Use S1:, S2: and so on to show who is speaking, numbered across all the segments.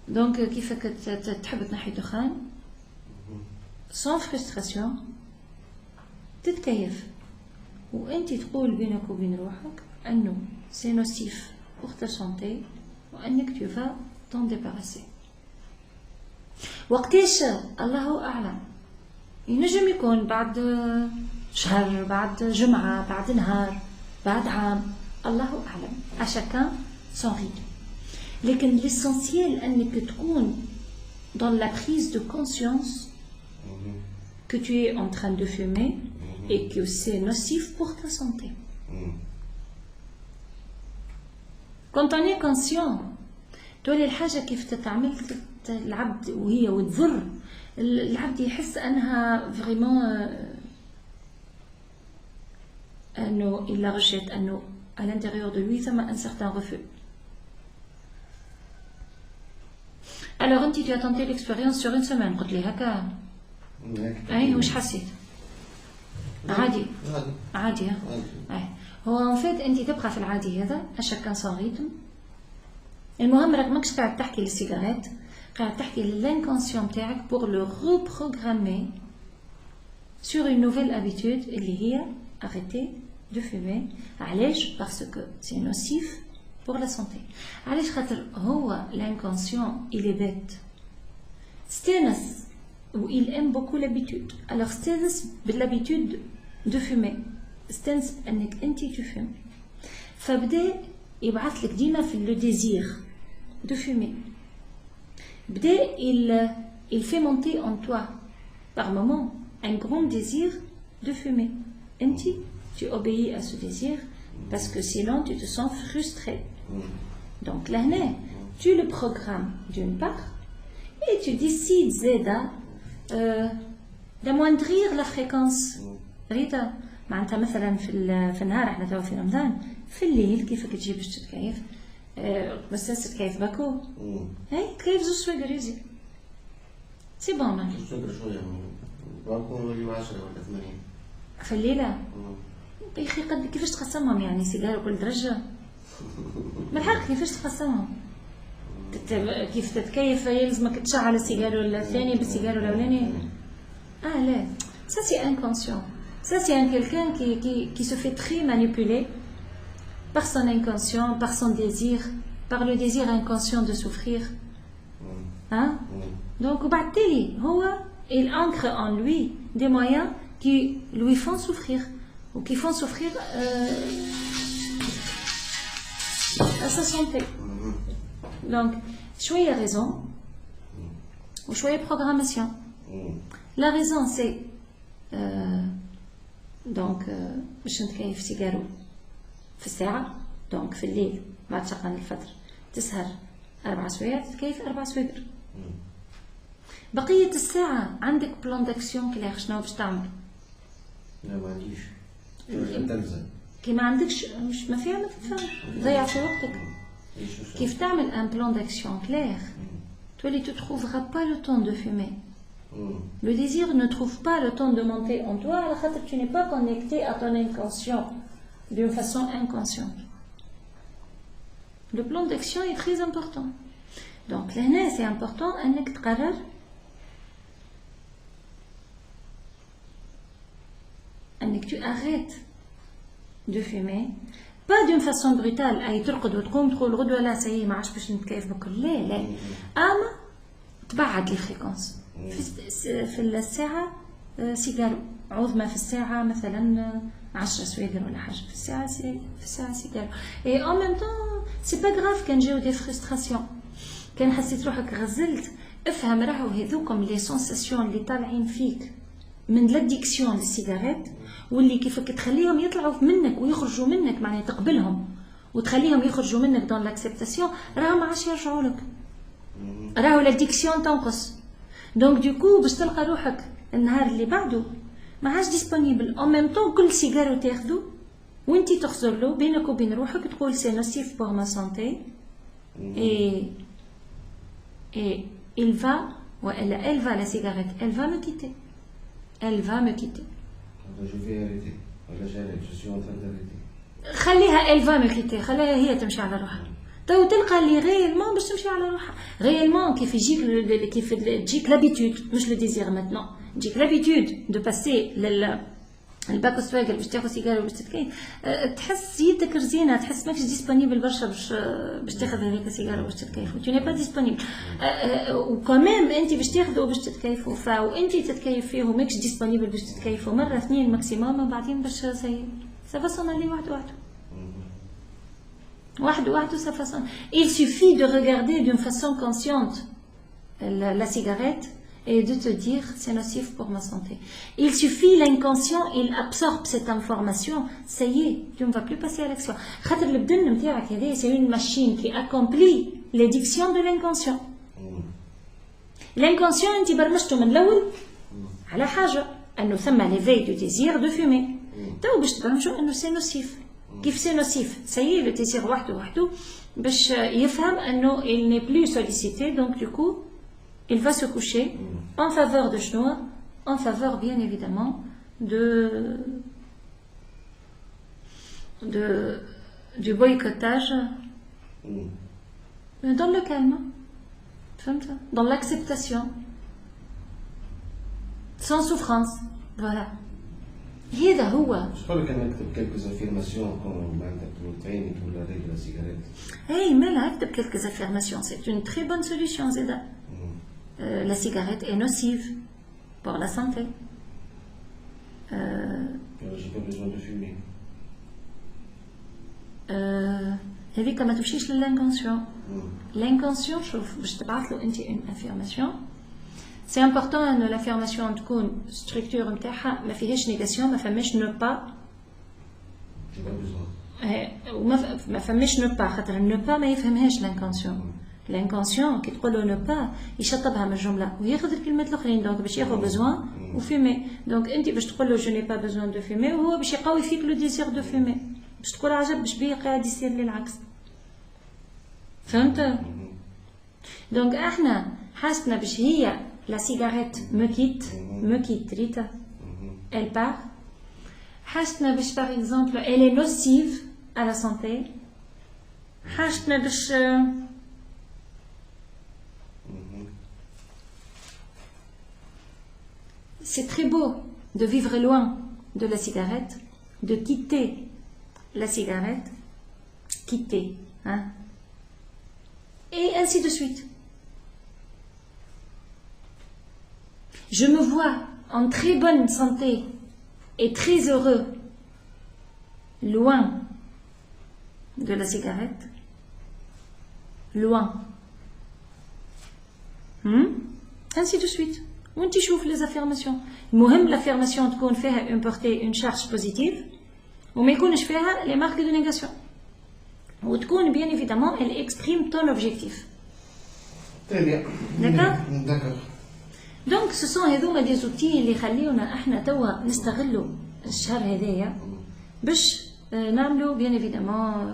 S1: دونك كيفك تحب تنحي دخان sans frustration تتكيف وانت تقول بينك وبين روحك انه سي نوسيف pour ta santé وانك tu vas t'en débarrasser. وقتاش الله اعلم، ينجم يكون بعد شهر، بعد جمعة، بعد نهار، بعد عام، الله أعلم. à chacun son rythme. لكن l'essentiel أنك تكون dans la prise de conscience que tu es en train de fumer et que c'est nocif pour ta santé. Quand on est conscient تولي الحاجة كيف تتعمل العبد وهي وتضر العبد يحس أنها vraiment أنه il la rejette، أنه à l'intérieur de lui ثم un certain refus. Alors أنت tu as tenté l'expérience sur une semaine، قلت لي هكا أي وش حسيت؟ عادي عادي أي هو en fait أنت تبقى في العادي هذا à chacun son rythme. المهم راك ماكش قاعد تحكي للسيجارات، قاعد تحكي للانكونسيون تاعك pour le reprogrammer sur une nouvelle habitude اللي هي arrêter de fumer. علاش؟ parce que c'est nocif pour la santé. علاش؟ خاطر هو l'inconscient il est bête، استانس و il aime beaucoup l'habitude. alors استانس بالhabitude de fumer، استانس بانك انت تفهم، فبدا يبعث لك ديما في le désir de fumer. بدا il fait monter en toi par moment un grand désir de fumer. انت tu obéis à ce désir parce que sinon tu te sens frustré. donc là tu le programmes d'une part et tu décides زادا d'amoindrir la fréquence. ريتا معناتها مثلا في النهار احنا توا في رمضان في الليل كيفك تجي باش تتكيف بس تتكيف باكو هاي تكيف زوج سواقر يجي سي بون معناتها زوج سواقر شويه باكو اللي 10 ولا 8 في الليله يا اخي قد كيفاش تقسمهم يعني سيجاره كل درجه بالحق كيفاش تقسمهم كيف تتكيف يلزمك تشعل السيجاره الثاني بالسيجاره الاولاني لا ça c'est inconscient. Ça, c'est quelqu'un qui se fait très manipuler par son inconscient, par son désir, par le désir inconscient de souffrir. Hein? Donc, il ancre en lui des moyens qui lui font souffrir, ou qui font souffrir à sa santé. Donc, choisir raison, ou choisir programmation. La raison, c'est دونك باش نتكيف سيجارو في الساعة، دونك في الليل بعد شقن الفطر تسهر 4 سوايع تتكيف 4 سوايع. بقية الساعة عندك بلان داكسيون كلير شنو باش تعمل؟
S2: لا ما عنديش تلزم
S1: كي ما عندكش مش ما فيها ما تفهمش ضيع في وقتك. كيف تعمل ان بلان داكسيون كلير تولي tu trouveras pas le temps de fumer. Le désir ne trouve pas le temps de monter en toi, alors que tu n'es pas connecté à ton inconscient d'une façon inconsciente. Le plan d'action est très important. Donc là, c'est important que tu arrêtes de fumer, pas d'une façon brutale. أي ترقد وتقوم تقول غدوة لا سي ما عادش باش نتكيف بكل لا أما تبعد لي فريكونس. في الساعة سيجارو عوض ما في الساعة مثلا 10 سواقر ولا حاجة في الساعة سيجارو. et en même temps c'est pas grave كان جاو دي فرستراسيون، كان حسيت روحك غزلت افهم راهو هذوكم لي سونساسيون اللي طالعين فيك من لاديكسيون للسيجارات واللي كيفك تخليهم يطلعوا منك ويخرجوا منك معناها تقبلهم وتخليهم يخرجوا منك دون لاكسبتاسيون راهو ما عادش يرجعوا لك، راهو لاديكسيون تنقص. دونك دوكو باش تلقى روحك النهار اللي بعده ما عادش ديسپونيبل en même temps كل سيجارو تاخذو وانتي تخزر له بينك وبين روحك تقول سي نوسيف pour ma santé et il va elle va la cigarette elle va me quitter
S2: je vais arrêter ولا j'arrête je suis en train d'arrêter
S1: خليها elle va me quitter خليها هي تمشي على روحها تو تلقى اللي réellement باش تمشي على روحها réellement كيف تجيك l'habitude مش le désir maintenant تجيك l'habitude de passer الباك السواقل باش تاخذ سيجاره باش تتكيف تحس يدك رزينه تحس ماكش ديسبونيبل برشا باش تاخذ هذيك السيجاره باش تتكيف و tu n'es pas disponible وكمان انت باش تاخذه باش تتكيفوا وانت تتكيف فيه وماكش ديسبونيبل باش تتكيفوا مره اثنين ماكسيموم بعدين باش سافا سون عليه واحد sa façon. Il suffit de regarder d'une façon consciente la cigarette et de te dire c'est nocif pour ma santé. Il suffit, l'inconscient, il absorbe cette information, ça y est, tu ne vas plus passer à l'action. C'est une machine qui accomplit l'édiction de l'inconscient. L'inconscient, انت برمجته من الأول على حاجة أنه ثم l'éveil du désir de fumer. تو باش تبرمجو أنه c'est nocif. كيف سي نوسيف سي لو تيسير وحده باش يفهم انه il n'est plus sollicité donc du coup il va se coucher en faveur de شنو en faveur bien évidemment du boycottage dans le calme dans l'acceptation sans souffrance voilà هذا هو.
S2: شكون كان يكتب quelques affirmations comme معناتها تعيني ولا ريق لا سيجاريت.
S1: اي مالها اكتب quelques affirmations c'est une très bonne solution زيدا. La cigarette est nocive pour la santé.
S2: J'ai pas besoin de fumer.
S1: هذيك ما تمشيش للانكونسيون. L'inconscient شوف باش تبعث له انت une affirmation. C'est important أن l'affirmation تكون structure نتاعها ما فيهاش négation ما فماش ne pas ما فماش ne pas خاطر ne pas ما يفهمهاش l'inconscient كي تقول له ne pas يشطبها من الجملة وياخذ الكلمات الأخرين دونك باش ياخذ besoin وفيمي دونك أنت باش تقول له je n'ai pas besoin de fumer وهو باش يقوي فيك le désir de fumer باش تقول عجب باش بيه قاعد يصير لي العكس فهمت؟ دونك احنا حاسبنا باش هي la cigarette me quitte, Rita. Elle part. Hachna bish, par exemple, elle est nocive à la santé. Hachna bish. C'est très beau de vivre loin de la cigarette, de quitter la cigarette, quitter, hein, et ainsi de suite. Je me vois en très bonne santé et très heureux, loin de la cigarette, loin. Ainsi de suite. Où tu chauffes les affirmations. L'affirmation تكون فيها une portée, une charge positive, وما يكونش فيها les marques de négation. وتكون bien évidemment, elle exprime ton objectif.
S2: Très bien.
S1: D'accord?
S2: D'accord.
S1: دونك سو هذوما دي زوتي اللي يخليونا احنا توا نستغلوا الشهر هذايا باش نعملوا بيان ايفيدامون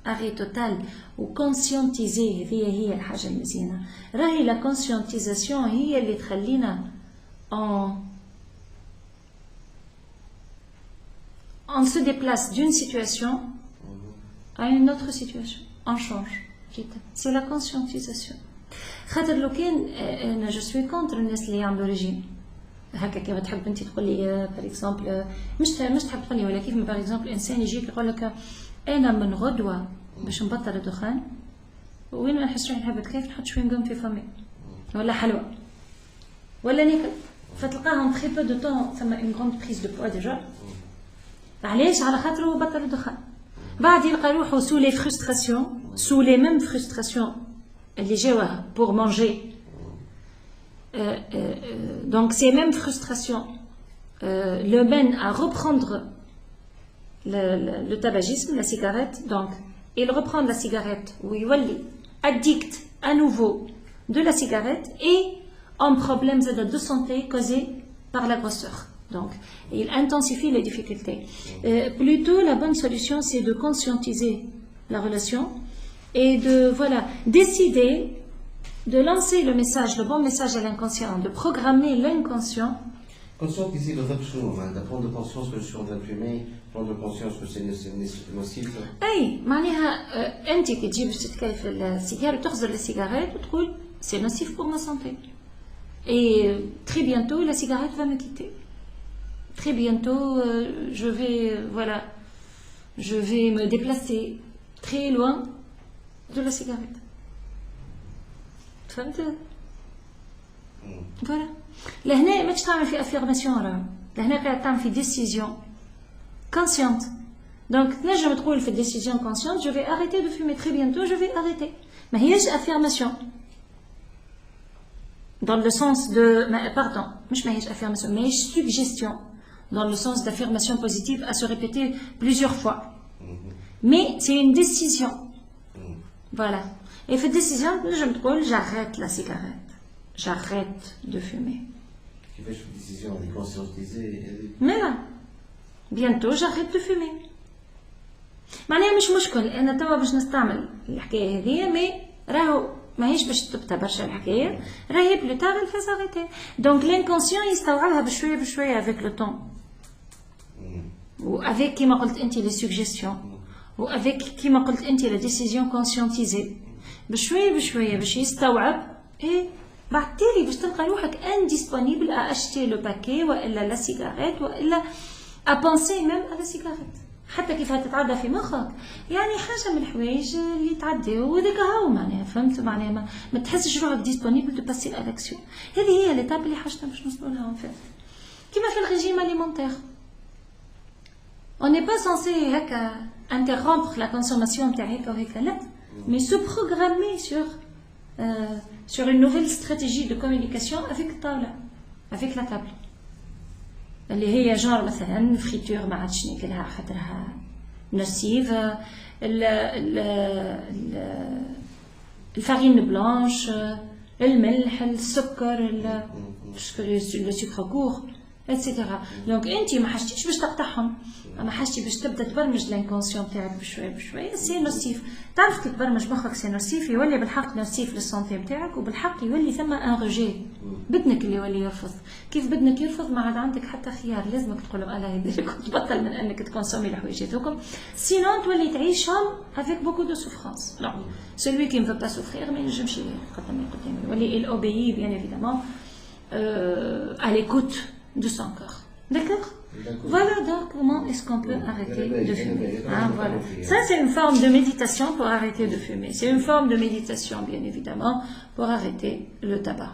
S1: اري توتال وكونسيونتيزي. هي الحاجه المزيانه راهي لا كونسيونتيزاسيون هي اللي تخلينا on se déplace d'une situation à une autre situation, on change. C'est la conscientisation. خاطر لو كان انا جو سوي كونتر الناس اللي يعملوا ريجيم هكا كيما تحب انت تقول لي باغ اكزومبل مش تحب تقول لي ولا كيف باغ اكزومبل انسان يجيك يقول لك انا من غدوه باش نبطل الدخان وين نحس روحي نحب كيف نحط شويه نقوم في فمي ولا حلوه ولا ناكل فتلقاهم تري بو دو طون ثم اون غروند بريز دو بوا ديجا علاش على خاطر هو بطل الدخان بعد يلقى روحه سو لي فرستراسيون سو لي ميم فرستراسيون اللي جاوها pour manger. Donc ces mêmes frustrations le mènent à reprendre le tabagisme, la cigarette. Donc il reprend la cigarette, ويولي addict à nouveau de la cigarette et en problèmes de santé causés par la grosseur. Donc il intensifie les difficultés. Plutôt la bonne solution c'est de conscientiser la relation et de décider de lancer le message, le bon message à l'inconscient, de programmer l'inconscient
S2: Conscientiser بالضبط شنو معناتها prendre conscience que je suis en train de fumer, prendre conscience que c'est nocif.
S1: اي معناها انت كي تجي باش تتكيف السيجاره وتخزر السيجارات وتقول سي نوسيف بور ما سانتي. Et très bientôt la cigarette va me quitter. Très bientôt je vais me déplacer très loin de la cigarette. فهمت؟ فوالا. لهنا ماكش تعمل في افيرماسيون راه. لهنا قاعد تعمل في ديسيزيون consciente. Donc تنجم تقول في décision consciente je vais arrêter de fumer très bientôt, je vais arrêter. ما هيش affirmation. Dans le sens de pardon, مش ما هيش affirmation, mais suggestion. Dans le sens d'affirmation positive à se répéter plusieurs fois. Mais c'est une décision. Voilà. Et cette décision, je me trouve, j'arrête la cigarette. J'arrête de fumer.
S2: Qui fait une décision, elle est conscientisée.
S1: Mais là, bientôt j'arrête de fumer. معناها مش مشكل انا توا باش نستعمل الحكايه هذه مي راهو ماهيش باش تبتا برشا الحكايه راهي بلو تار الفاز اريتي دونك لانكونسيون يستوعبها بشويه بشويه افيك لو طون و افيك كيما قلت انت لي سوجيستيون و افيك كيما قلت انت لا ديسيزيون كونسيونتيزي بشويه بشويه باش يستوعب اي بعد تالي باش تلقى روحك انديسبونيبل ا اشتي لو باكي والا لا سيجاريت والا ا بونسي ميم ا لا سيجاريت حتى كيف تتعدى في مخك يعني حاجه من الحوايج اللي تعدي وذاك هاو معناها فهمت معناها ما تحسش روحك ديسبونيبل دو باسي الاكسيون. هذه هي ليتاب اللي حاجتنا باش نوصلوا لها ان فيت كيما في الريجيم اليمونتير. On n'est pas censé هكا interrompre la consommation تاع هكا وهكا لا mais se programmer sur une nouvelle stratégie de communication avec الطاولة avec la table اللي هي جار مثلا فريتور ما عادش ناكلها خاطرها نوسيف الفارين بلانش الملح السكر لو سكر كور اتسيتيرا. دونك انت ما حاجتيش باش تقطعهم اما حاجتي باش تبدا تبرمج الانكونسيون تاعك بشويه بشويه سي نوسيف. تعرف كي تبرمج مخك سي نوسيف يولي بالحق نوسيف للسونتي نتاعك وبالحق يولي ثم ان روجي بدنك اللي يولي يرفض. كيف بدنك يرفض ما عاد عندك حتى خيار لازمك تقول له الله يهديك وتبطل من انك تكونسومي الحوايج هذوكم سينون تولي تعيشهم افيك بوكو دو سوفرانس. نو celui qui ne veut pas souffrir ما ينجمش يقدم يولي il obéit bien évidemment à l'écoute de son corps. D'accord? Voilà donc comment est-ce qu'on peut arrêter de fumer. Hein, voilà. Ça c'est une forme de méditation pour arrêter de fumer. C'est une forme de méditation bien évidemment pour arrêter le tabac.